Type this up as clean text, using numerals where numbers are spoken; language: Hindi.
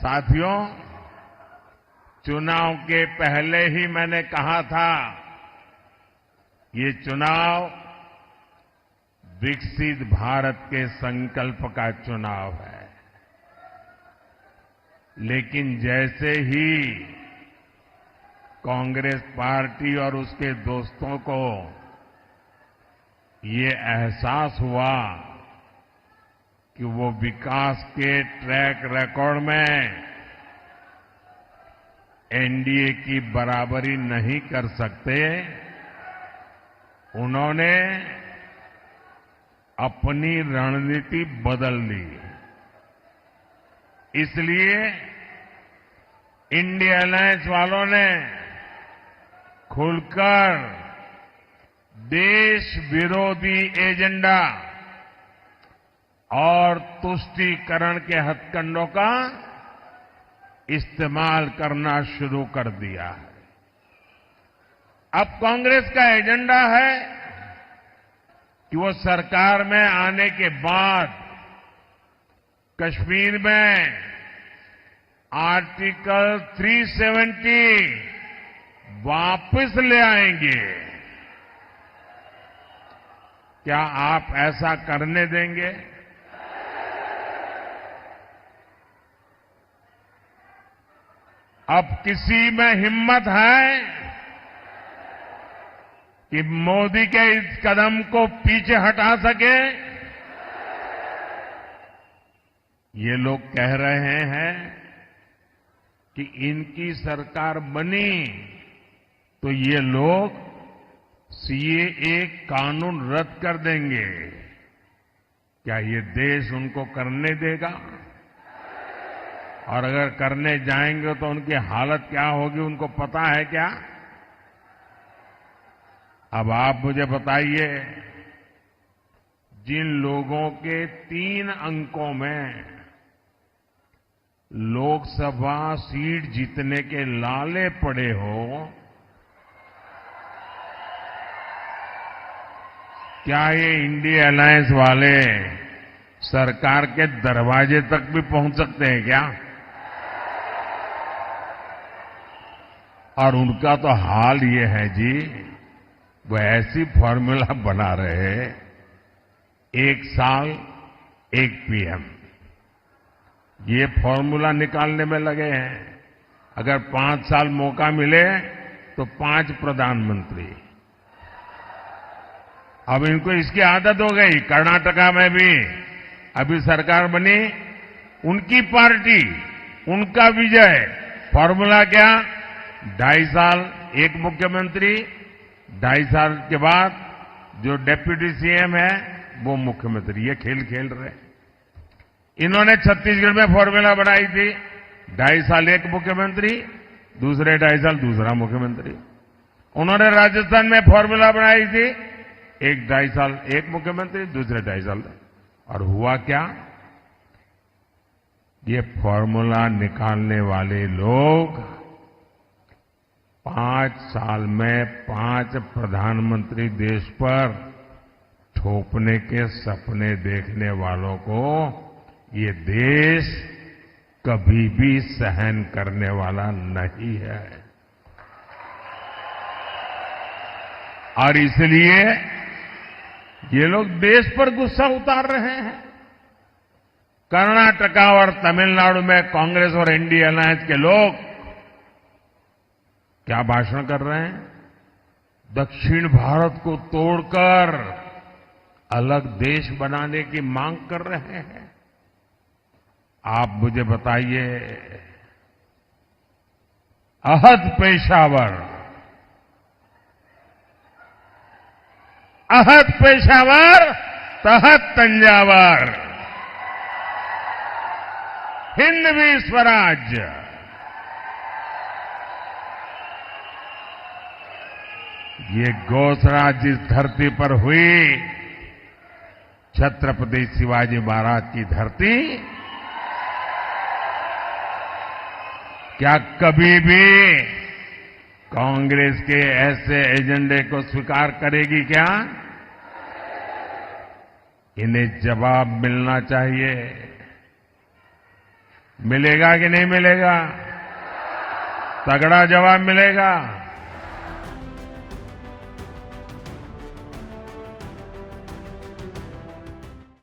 साथियों, चुनाव के पहले ही मैंने कहा था, ये चुनाव विकसित भारत के संकल्प का चुनाव है। लेकिन जैसे ही कांग्रेस पार्टी और उसके दोस्तों को ये एहसास हुआ कि वो विकास के ट्रैक रिकॉर्ड में एनडीए की बराबरी नहीं कर सकते, उन्होंने अपनी रणनीति बदल दी। इसलिए इंडिया अलायंस वालों ने खुलकर देश विरोधी एजेंडा और तुष्टीकरण के हथकंडों का इस्तेमाल करना शुरू कर दिया है। अब कांग्रेस का एजेंडा है कि वो सरकार में आने के बाद कश्मीर में आर्टिकल 370 वापस ले आएंगे। क्या आप ऐसा करने देंगे? अब किसी में हिम्मत है कि मोदी के इस कदम को पीछे हटा सके? ये लोग कह रहे हैं कि इनकी सरकार बनी तो ये लोग सीएए कानून रद्द कर देंगे। क्या ये देश उनको करने देगा? और अगर करने जाएंगे तो उनकी हालत क्या होगी, उनको पता है क्या? अब आप मुझे बताइए, जिन लोगों के 3 अंकों में लोकसभा सीट जीतने के लाले पड़े हो, क्या ये इंडिया अलायंस वाले सरकार के दरवाजे तक भी पहुंच सकते हैं क्या? और उनका तो हाल ये है जी, वो ऐसी फॉर्मूला बना रहे हैं, 1 साल 1 पीएम, ये फॉर्मूला निकालने में लगे हैं। अगर 5 साल मौका मिले तो 5 प्रधानमंत्री। अब इनको इसकी आदत हो गई। कर्नाटका में भी अभी सरकार बनी, उनकी पार्टी, उनका विजय। फॉर्मूला क्या? 2.5 साल 1 मुख्यमंत्री, 2.5 साल के बाद जो डिप्टी सीएम है वो मुख्यमंत्री। ये खेल खेल रहे। इन्होंने छत्तीसगढ़ में फॉर्मूला बनाई थी, 2.5 साल 1 मुख्यमंत्री, दूसरे 2.5 साल दूसरा मुख्यमंत्री। उन्होंने राजस्थान में फॉर्मूला बनाई थी, 2.5 साल 1 मुख्यमंत्री, दूसरे 2.5 साल। और हुआ क्या? ये फॉर्मूला निकालने वाले लोग 5 साल में 5 प्रधानमंत्री देश पर थोपने के सपने देखने वालों को ये देश कभी भी सहन करने वाला नहीं है। और इसलिए ये लोग देश पर गुस्सा उतार रहे हैं। कर्नाटका और तमिलनाडु में कांग्रेस और इंडिया अलायंस के लोग क्या भाषण कर रहे हैं? दक्षिण भारत को तोड़कर अलग देश बनाने की मांग कर रहे हैं। आप मुझे बताइए, अहद पेशावर, अहद पेशावर तहत तंजावर, हिंदवी स्वराज्य। ये घोषणा जिस धरती पर हुई, छत्रपति शिवाजी महाराज की धरती, क्या कभी भी कांग्रेस के ऐसे एजेंडे को स्वीकार करेगी क्या? इन्हें जवाब मिलना चाहिए। मिलेगा कि नहीं मिलेगा? तगड़ा जवाब मिलेगा।